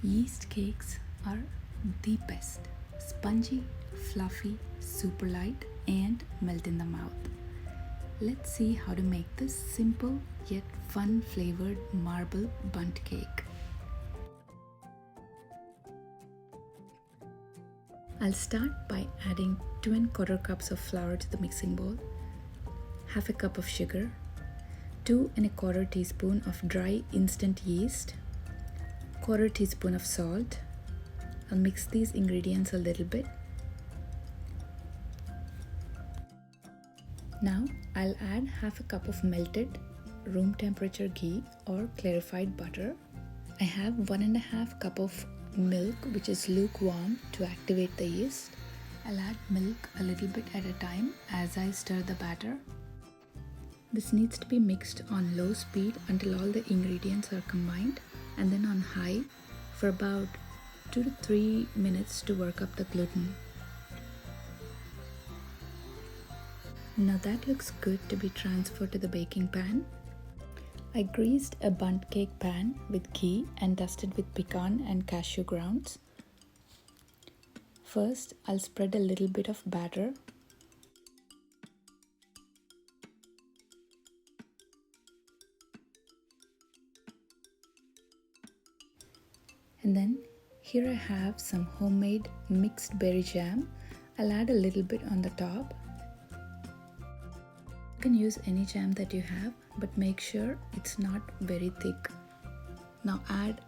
Yeast cakes are the best. Spongy, fluffy, super light, and melt in the mouth. Let's see how to make this simple yet fun flavored marble bundt cake. I'll start by adding 2 1/4 cups of flour to the mixing bowl, half a cup of sugar, 2 1/4 teaspoon of dry instant yeast, 1/4 teaspoon of salt. I'll mix these ingredients a little bit. Now I'll add half a cup of melted room temperature ghee or clarified butter. I have 1 1/2 cup of milk which is lukewarm to activate the yeast. I'll add milk a little bit at a time as I stir the batter. This needs to be mixed on low speed until all the ingredients are combined, and then on high for about 2 to 3 minutes to work up the gluten. Now that looks good to be transferred to the baking pan. I greased a bundt cake pan with ghee and dusted with pecan and cashew grounds. First, I'll spread a little bit of batter. And then here I have some homemade mixed berry jam. I'll add a little bit on the top. You can use any jam that you have, but make sure it's not very thick. Now add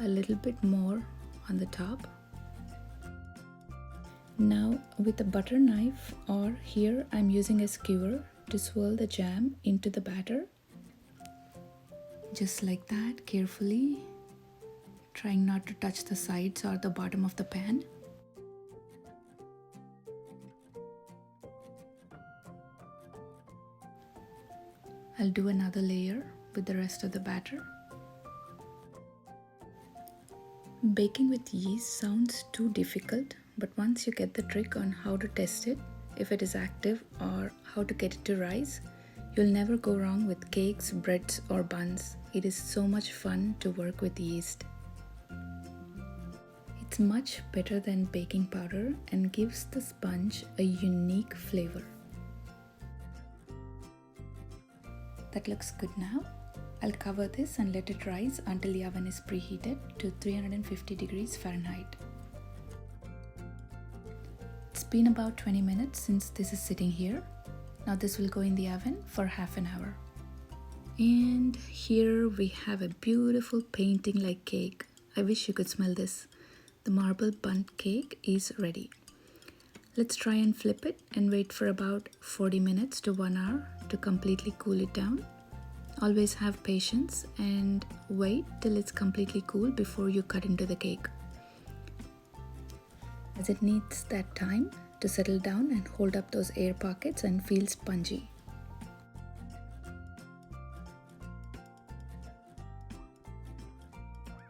a little bit more on the top. Now with a butter knife, or here I'm using a skewer to swirl the jam into the batter. Just like that, carefully, trying not to touch the sides or the bottom of the pan. I'll do another layer with the rest of the batter. Baking with yeast sounds too difficult, but once you get the trick on how to test it, if it is active, or how to get it to rise, you'll never go wrong with cakes, breads, or buns. It is so much fun to work with yeast. It's much better than baking powder and gives the sponge a unique flavor. That looks good now. I'll cover this and let it rise until the oven is preheated to 350 degrees Fahrenheit. It's been about 20 minutes since this is sitting here. Now this will go in the oven for half an hour. And here we have a beautiful painting-like cake. I wish you could smell this. The marble bundt cake is ready. Let's try and flip it and wait for about 40 minutes to 1 hour to completely cool it down. Always have patience and wait till it's completely cool before you cut into the cake, as it needs that time to settle down and hold up those air pockets and feel spongy.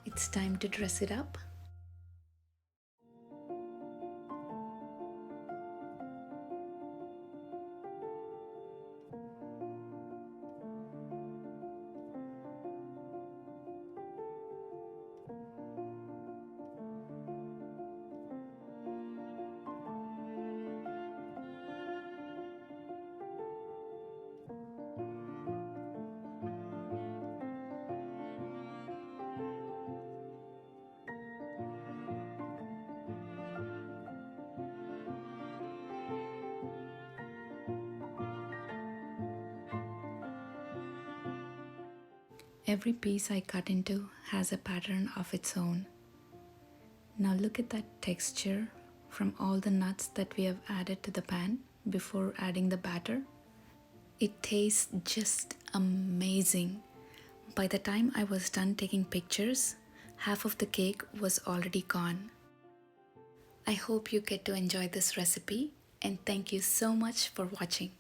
It's time to dress it up. Every piece I cut into has a pattern of its own. Now look at that texture from all the nuts that we have added to the pan before adding the batter. It tastes just amazing. By the time I was done taking pictures, half of the cake was already gone. I hope you get to enjoy this recipe, and thank you so much for watching.